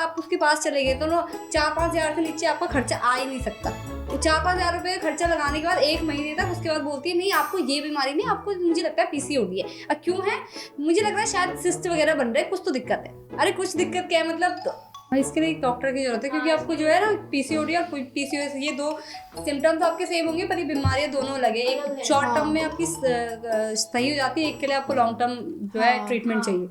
आप उसके पास चले गए तो ना 4-5 हज़ार से नीचे आपका खर्चा आ ही नहीं सकता। तो 4-5 हज़ार रुपये का खर्चा लगाने के बाद 1 महीने तक उसके बाद बोलती है नहीं आपको ये बीमारी नहीं, आपको मुझे लगता है पीसीओडी है। क्यों है? मुझे लग रहा है शायद सिस्ट वगैरह बन रहे हैं, कुछ तो दिक्कत है। अरे कुछ दिक्कत क्या है मतलब, तो इसके लिए एक डॉक्टर की जरूरत है, क्योंकि आपको जो है ना पीसीओडी और पीसीओएस ये 2 सिम्टम्स आपके सेम होंगे पर ये बीमारियां दोनों अलग है। एक शॉर्ट टर्म में आपकी सही हो जाती है, एक के लिए आपको लॉन्ग टर्म जो है ट्रीटमेंट चाहिए।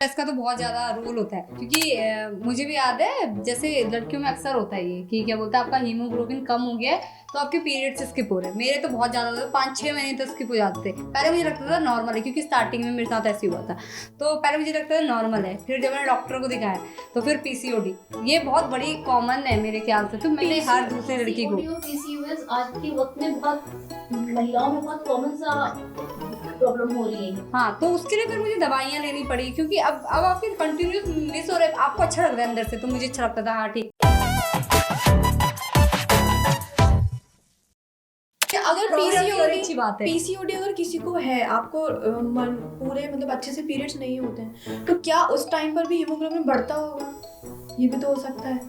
इसका तो बहुत ज़्यादा रोल होता है, क्योंकि मुझे भी याद है जैसे लड़कियों में अक्सर होता है ये कि क्या बोलता है आपका हीमोग्लोबिन कम हो गया है तो आपके पीरियड्स स्किप हो रहे हैं। मेरे तो बहुत ज़्यादा होता है, 5-6 महीने तक स्किप हो जाते थे। पहले मुझे लगता था नॉर्मल है, क्योंकि स्टार्टिंग में मेरे साथ ऐसे हुआ था, तो पहले मुझे लगता था नॉर्मल है। फिर जब मैंने डॉक्टर को दिखाया तो फिर पीसीओडी ये बहुत बड़ी कॉमन है मेरे ख्याल से। तो मैंने हर दूसरी लड़की को पीसीओएस आज के वक्त में बहुत महिलाओं में बहुत कॉमन सा प्रॉब्लम हो रही है। हाँ, तो उसके लिए फिर मुझे दवाइयाँ लेनी पड़ी, क्योंकि अब आपके कंटिन्यूस मिस हो रहे हैं। आपको अच्छा लग रहा है अंदर से, तो मुझे अच्छा लगता था हाँ ठीक। अगर अच्छी बात है। पीसीओडी अगर किसी को है, आपको पूरे मतलब अच्छे से पीरियड्स नहीं होते हैं, तो क्या उस टाइम पर भी हीमोग्लोबिन बढ़ता होगा? ये भी तो हो सकता है,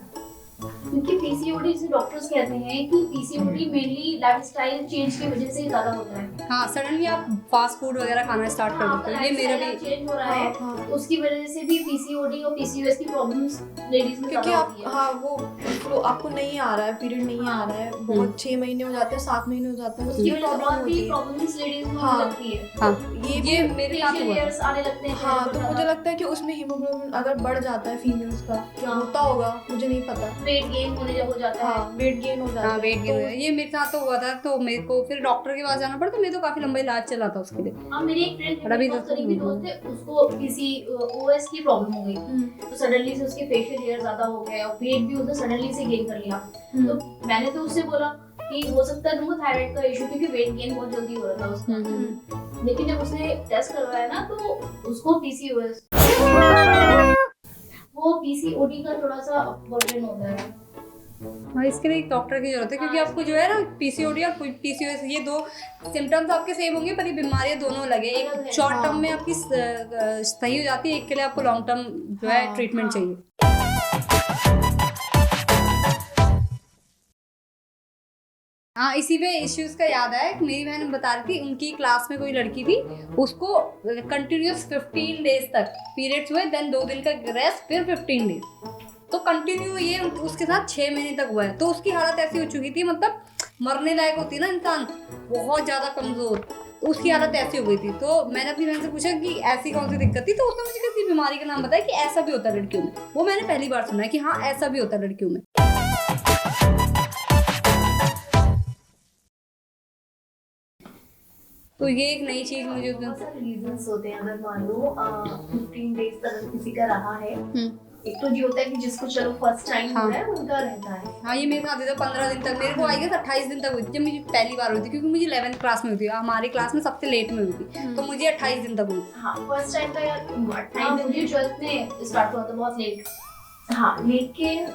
क्योंकि पीसीओडी से डॉक्टर्स कहते हैं कि पीसीओडी मेनली लाइफस्टाइल चेंज की वजह से ज्यादा होता है। हाँ, सडनली आप फास्ट फूड वगैरह खाना स्टार्ट कर देते हो, ये मेरा भी चेंज हो रहा है। तो उसकी वजह से भी पीसीओडी और पीसीओएस की प्रॉब्लम्स लेडीज में क्योंकि ज्यादा आप होती है। हाँ वो आपको नहीं आ रहा है, पीरियड नहीं आ रहा है, बहुत 6 महीने हो जाते हैं, 7 महीने हो जाते हैं, उसकी उसकी वजह से प्रॉब्लम और भी होती है। प्रॉब्लम्स लेडीज में हाँ। होने लगती है। हाँ, ये मेरे साथ हुआ हेयर्स आने लगते हैं। हाँ, तो मुझे लगता है कि उसमें हीमोग्लोबिन अगर बढ़ जाता है फीमेल्स का, होता होगा, मुझे नहीं पता। वेट गेन होने जब हो जाता है, वेट गेन हो जाता हाँ, है। वेट गेन तो ये मेरे साथ तो हुआ था, तो मेरे को फिर डॉक्टर के पास जाना पड़ा। तो मेरे तो काफी लंबा इलाज चला था उसके लिए। हाँ, मेरी एक फ्रेंड अभी बहुत तो करीबी दोस्त है, उसको पीसीओएस की प्रॉब्लम हो गई। तो सडनली से उसके फेशियल हेयर ज्यादा हो गए और वेट भी उसने सडनली से गेन कर लिया। तो मैंने तो उससे बोला कि हो सकता है तुमको थायराइड का इशू, क्योंकि वेट गेन बहुत जल्दी हो रहा था उसका। लेकिन जब उसने टेस्ट करवाया ना तो उसको पीसीओएस, वो पीसीओडी का थोड़ा सा वर्जन होता है। हाँ, इसके लिए एक डॉक्टर की जरूरत है, क्योंकि आपको जो है ना पीसीओडी और पीसीओएस ये 2 सिम्टम्स आपके सेम होंगे पर ये बीमारियां दोनों अलग है। एक शॉर्ट टर्म में आपकी सही हो जाती है, एक के लिए आपको लॉन्ग टर्म जो है ट्रीटमेंट चाहिए। हाँ, इसी पे इश्यूज का याद आया कि मेरी बहन बता रही थी उनकी क्लास में कोई लड़की थी, उसको कंटिन्यूस 15 डेज तक पीरियड्स हुए, देन 2 दिन का रेस्ट, फिर 15 डेज, तो कंटिन्यू ये उसके साथ 6 महीने तक हुआ है। तो उसकी हालत ऐसी हो चुकी थी, मतलब मरने लायक होती है ना इंसान, बहुत ज्यादा कमजोर, तो उसकी हालत ऐसी हो गई थी। तो मैंने अपनी बहन से पूछा कि ऐसी कौन सी दिक्कत थी, तो उसने मुझे किसी बीमारी का नाम बताया कि ऐसा भी होता है लड़कियों में। वो मैंने पहली बार सुना है कि हाँ ऐसा भी होता है लड़कियों में। तो ये एक नई चीज मुझे बहुत सारे रीजंस होते हैं। अगर मान लो 15 डेज तक किसी का रहा है, एक तो ये होता है कि जिसको चलो फर्स्ट टाइम हो रहा है उनका रहता है। हाँ, ये मेरे साथ था 15 दिन तक, मेरे को आई गेस 28 दिन तक हुई थी जब मुझे पहली बार हुई थी, क्योंकि मुझे 11th क्लास में हुई थी, हमारी क्लास में सबसे लेट में हुई थी, तो मुझे 28 दिन तक हुई। हाँ, फर्स्ट टाइम का यार 28 दिन मुझे 12th में स्टार्ट हुआ था, बहुत लेट। हाँ, लेकिन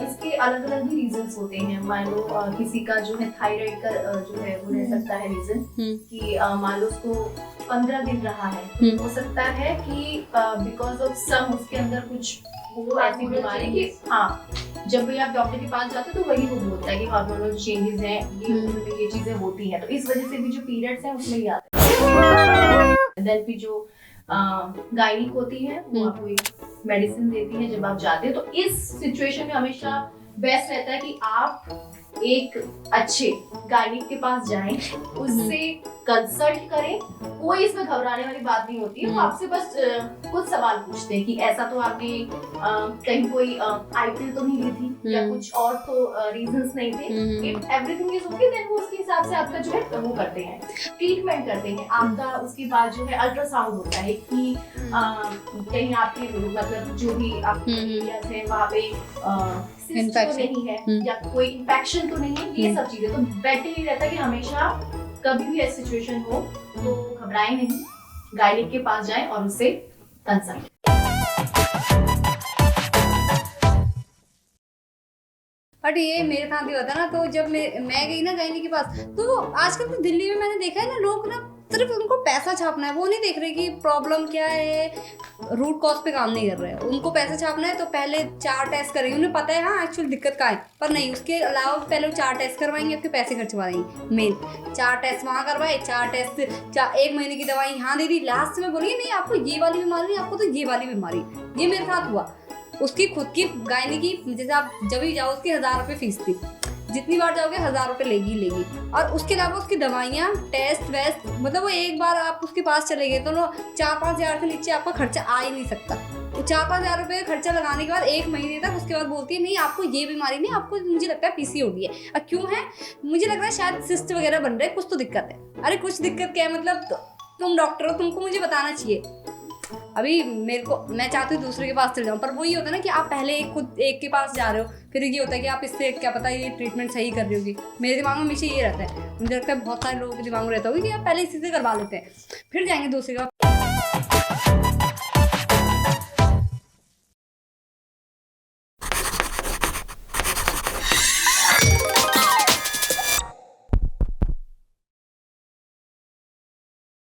इसके अलग अलग भी रीजंस होते हैं। मान लो किसी का जो है थायराइड का जो है वो रह सकता है रीजन, कि मान लो उसको 15 दिन रहा है, हो सकता है कि बिकॉज ऑफ सम उसके अंदर कुछ वो ऐसी बीमारी कि हाँ जब भी आप डॉक्टर के पास जाते हो तो वही वो बोलता है कि हार्मोनल चेंजेस हैं, ये चीजें होती हैं, तो इस वजह से भी जो पीरियड्स हैं उसमें ही आते हैं। देन फिर जो गायनिक होती है वो आपको एक मेडिसिन देती है जब आप जाते हो। तो इस सिचुएशन में हमेशा बेस्ट रहता है कि आप एक अच्छे गायनिक के पास जाएं, उससे कंसल्ट करें। कोई इसमें घबराने वाली बात नहीं होती है। वो आपसे बस कुछ सवाल पूछते हैं कि ऐसा तो आपने कहीं कोई आईपीएल तो नहीं ली थी या कुछ और तो रीजंस नहीं थे। If everything is okay then वो उसके हिसाब से आपका जो है वो करते हैं, ट्रीटमेंट करते हैं आपका। उसके बाद जो है अल्ट्रासाउंड होता है कि कहीं आपके मतलब जो भी आपके एरियाज है वहाँ पे सिस्ट तो नहीं है या कोई इन्फेक्शन तो नहीं है, ये सब चीजें। तो बेटर ही रहता है कि हमेशा कभी भी ऐसी सिचुएशन हो तो घबराएं नहीं, गायनिक के पास जाएं और उससे कंसल्ट। बट ये मेरे साथ भी होता ना, तो जब मैं गई ना गायनी के पास, तो आजकल तो दिल्ली में मैंने देखा है ना, लोग ना सिर्फ उनको पैसा छापना है, वो नहीं देख रहे कि प्रॉब्लम क्या है, रूट कॉज पे काम नहीं कर रहे हैं। उनको पैसा छापना है तो पहले 4 टेस्ट करेंगे, उन्हें पता है हाँ एक्चुअल दिक्कत कहाँ है, पर नहीं, उसके अलावा पहले 4 टेस्ट करवाएंगे, आपके पैसे खर्चवाएंगे। मेन 4 टेस्ट वहाँ करवाए, 4 टेस्ट 1 महीने की दवाई यहाँ दे दी, लास्ट में बोलिए नहीं आपको ये वाली बीमारी नहीं, आपको तो ये वाली बीमारी। ये मेरे साथ हुआ। उसकी खुद की गायनी की, जैसे आप जब भी जाओ उसकी 1000 रुपये फीस थी, जितनी बार जाओगे 1000 रुपये लेगी। और उसके अलावा उसकी दवाइयाँ, टेस्ट वेस्ट, मतलब वो एक बार आप उसके पास चले गए तो 4-5 हज़ार से नीचे आपका खर्चा आ ही नहीं सकता। तो 4-5 हज़ार रुपये खर्चा लगाने के बाद 1 महीने तक, उसके बाद बोलती है नहीं आपको ये बीमारी नहीं, आपको मुझे लगता है पीसीओडी है। अब क्यों है, मुझे लग रहा है शायद सिस्ट वगैरह बन रहे हैं, कुछ तो दिक्कत है। अरे कुछ दिक्कत क्या है, मतलब तुम डॉक्टर हो, तुमको मुझे बताना चाहिए। अभी मैं चाहती हूँ दूसरे के पास चले जाऊँ, पर वही होता है ना कि आप पहले खुद एक के पास जा रहे हो, फिर ये होता है कि आप इससे क्या पता ये ट्रीटमेंट सही कर रही होगी। मेरे दिमाग में हमेशा ये रहता है, मुझे लगता है बहुत सारे लोगों के दिमाग में रहता होगा कि आप पहले इसी से करवा लेते हैं, फिर जाएंगे दूसरे का,